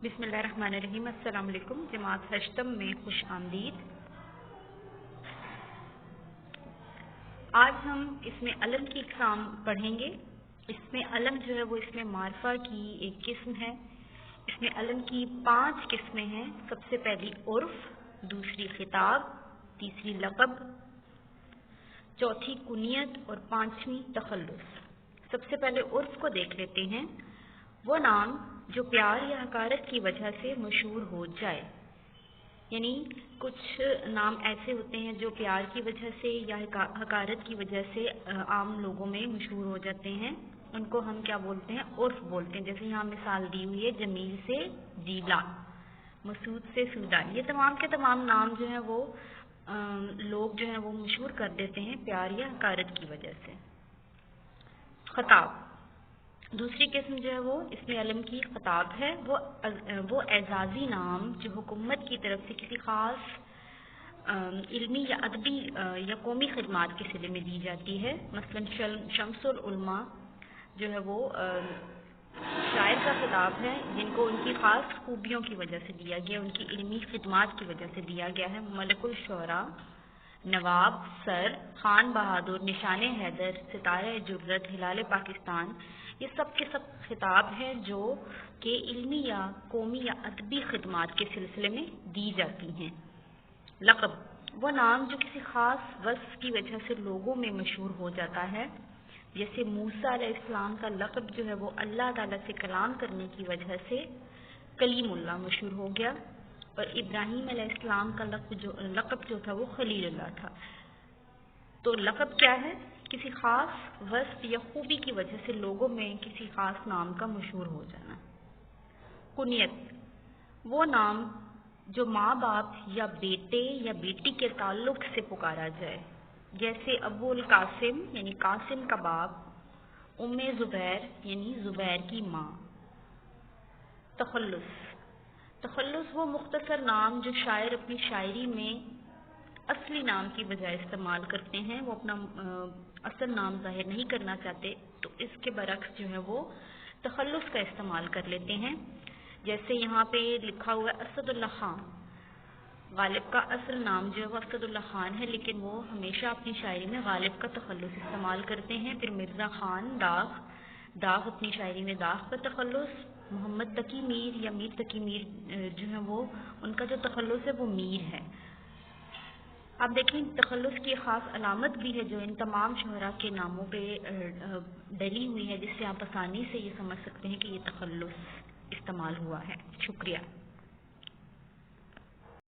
बिस्मिल्लाहिर्रहमानिर्रहीम। अस्सलाम वालेकुम। जमात हश्तम में खुश आमदीद। आज हम इसमें अलम की इकसाम पढ़ेंगे। इसमें अलम जो है वो इसमें मारफा की एक किस्म है। इसमें अलम की 5 किस्में हैं। सबसे पहली उर्फ, दूसरी खिताब, तीसरी लक़ब, चौथी कुनियत और 5वीं तखल्लुस। सबसे पहले उर्फ को देख लेते हैं। वो नाम जो प्यार या हकारत की वजह से मशहूर हो जाए, यानी कुछ नाम ऐसे होते हैं जो प्यार की वजह से या हकारत की वजह से आम लोगों में मशहूर हो जाते हैं, उनको हम क्या बोलते हैं? उर्फ बोलते हैं। जैसे यहाँ मिसाल दी हुई है, जमील से जीला, मसूद से सूदा। ये तमाम के तमाम नाम जो हैं वो लोग जो हैं वो मशहूर कर देते हैं प्यार या हकारत की वजह से। खताब, दूसरी किस्म जो है वो इसमें अलम की खताब है। वो एजाजी नाम जो हुकूमत की तरफ से किसी ख़ास इल्मी या अदबी या कौमी खिदमात के सिले में दी जाती है। मसलन शम्सुल उलमा जो है वो शायर का खिताब है जिनको उनकी ख़ास खूबियों की वजह से दिया गया, उनकी इल्मी खिदमात की वजह से दिया गया है। मलकुल शोरा, नवाब, सर, खान बहादुर, निशान हैदर, सितारे जुर्रत, हिलाल पाकिस्तान, ये सब के सब खिताब हैं जो कि इल्मी या कौमी या अदबी खिदमात के सिलसिले में दी जाती हैं। लक़ब, वो नाम जो किसी ख़ास वस्फ़ की वजह से लोगों में मशहूर हो जाता है। जैसे मूसा अलैहिस्सलाम का लक़ब जो है वो अल्लाह ताला से कलाम करने की वजह से कलीमुल्लाह मशहूर हो गया, और इब्राहीम अलैहिस्सलाम का लक़ब जो था वो खलीलुल्लाह था। तो लक़ब क्या है? किसी ख़ास वस्फ़ या खूबी की वजह से लोगों में किसी ख़ास नाम का मशहूर हो जाना। कुनियत, वो नाम जो माँ बाप या बेटे या बेटी के ताल्लुक़ से पुकारा जाए। जैसे अबुल कासिम यानी कासिम का बाप, उम्मे ज़ुबैर यानी ज़ुबैर की माँ। तखल्लुस, तखल्लुस वो मुख्तसर नाम जो शायर अपनी शायरी में असली नाम की बजाय इस्तेमाल करते हैं। वो अपना असल नाम ज़ाहिर नहीं करना चाहते, तो इसके बरक्स जो है वो तखल्लुस का इस्तेमाल कर लेते हैं। जैसे यहाँ पे लिखा हुआ है असदुल्लाह खान, गालिब का असल नाम जो है वो असदुल्लाह खान है, लेकिन वो हमेशा अपनी शायरी में गालिब का तखल्लुस इस्तेमाल करते हैं। फिर मिर्ज़ा खान दाग अपनी शायरी में दाग का तखल्लुस। मोहम्मद तकी मीर या मीर तकी मीर जो है वो उनका जो तखल्लुस है वो मीर है। आप देखें, तखल्लुस की ख़ास अलामत भी है जो इन तमाम शुहरा के नामों पे डली हुई है, जिससे आप आसानी से ये समझ सकते हैं कि ये तखल्लुस इस्तेमाल हुआ है। शुक्रिया।